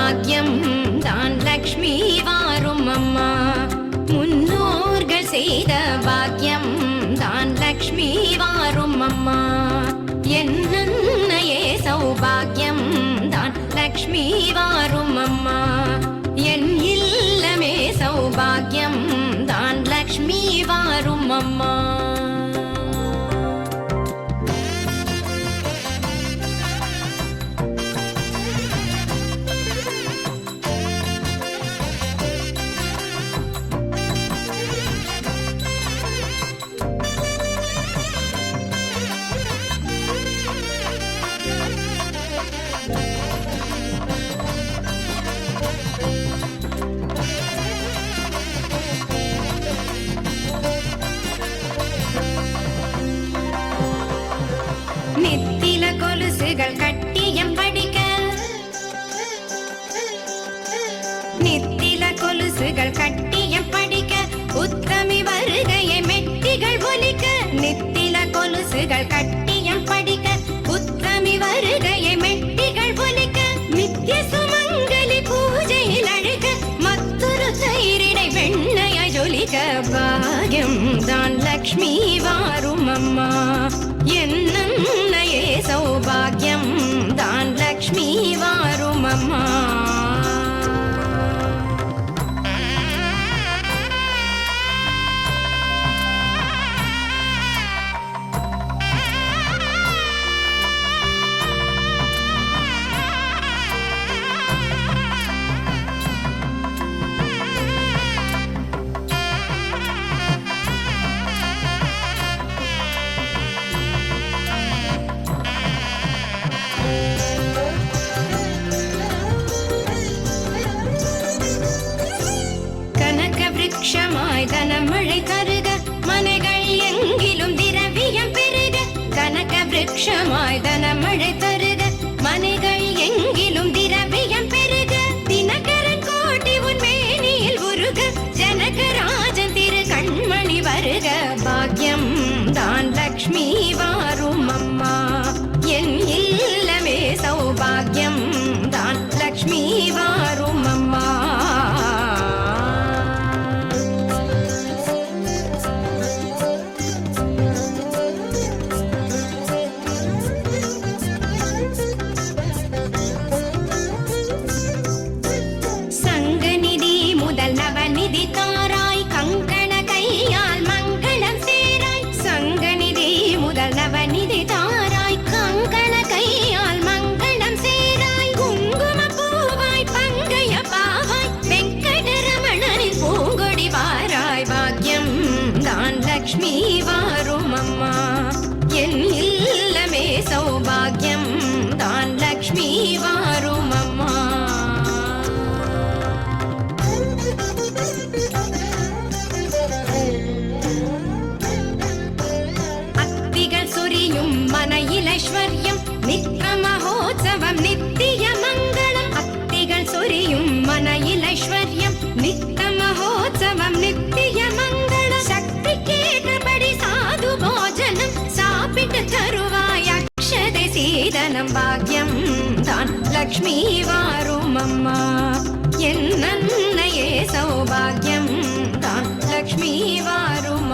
சௌபாகியம் தான் லக்ஷ்மி வாரும் அம்மா. முன்னோர்கள் செய்த பாக்கியம் தான் லக்ஷ்மி வாரும் அம்மா. என்னையே சௌபாகியம் தான் லக்ஷ்மி வாரும் அம்மா. என் இல்லமே சௌபாகியம் தான் லக்ஷ்மி வாரும் அம்மா. நெத்தில கொலுசுகள் கட்டியம் படிக்க, நெத்தில கொலுசுகள் கட்டியம் படிக்க, உத்தமி வருகையை மெட்டிகள் ஒலிக்க. நெத்தில கொலுசுகள் கட்டியம் படிக்க, உத்தமி வருகையை மெட்டிகள் ஒலிக்க. நித்திய சுமங்கலி பூஜையில் அழுக, மற்றொரு தயிரிடை வெண்ணைய ஜொலிக்க. பாகியம் தான் லக்ஷ்மி வாரும் அம்மா. என்னையே சௌபாகியம் தான் லக்ஷ்மி வாரும் அம்மா. விருட்சமாய் தனமழை தருக, மனைகள் எங்கிலும் திரவியம் பெருக. கனக விருட்சமாய் தனமழை தருக, மனைகள் எங்கிலும் திரவியம் பெருக. தினகரன் கோட்டி உன் மேனியில் உருக, ஜனகராஜன் திரு கண்மணி வருக. பாக்கியம் தான் லக்ஷ்மி வாரும் அம்மா. என் இல்லமே சௌபாகியம் தான் லக்ஷ்மி வாரும் அம்மா. நவநிதி தாராய் கங்கண கையால் மங்களம் சேராய். சங்கநிதி முதல் நவநிதி தாராய் கங்கண கையால் மங்களம் சேராய். குங்கும பூவாய் பங்கைய பாவாய் வெங்கடரமணனின் பூங்கொடி வாராய். பாக்கியம் தான் லக்ஷ்மி வாரும் அம்மா. என் இல்லமே சௌபாகியம் தான் லக்ஷ்மி வாரும் அம்மா. ஐஸ்வர்யம் நித்ய மகோத்சவம் நித்திய மங்களம். அத்திகள் சொரியும் மனையில் ஐஸ்வர்யம் நித்ய மகோத்சவம் நித்திய மங்களம். சக்தி கேட்டபடி சாது போஜனம் சாப்பிட்டு தருவாய் அக்ஷதை சீதனம். பாக்கியம் தான் லக்ஷ்மி வாரும் அம்மா. என்னையே சௌபாகியம் தான் லக்ஷ்மி வாரும்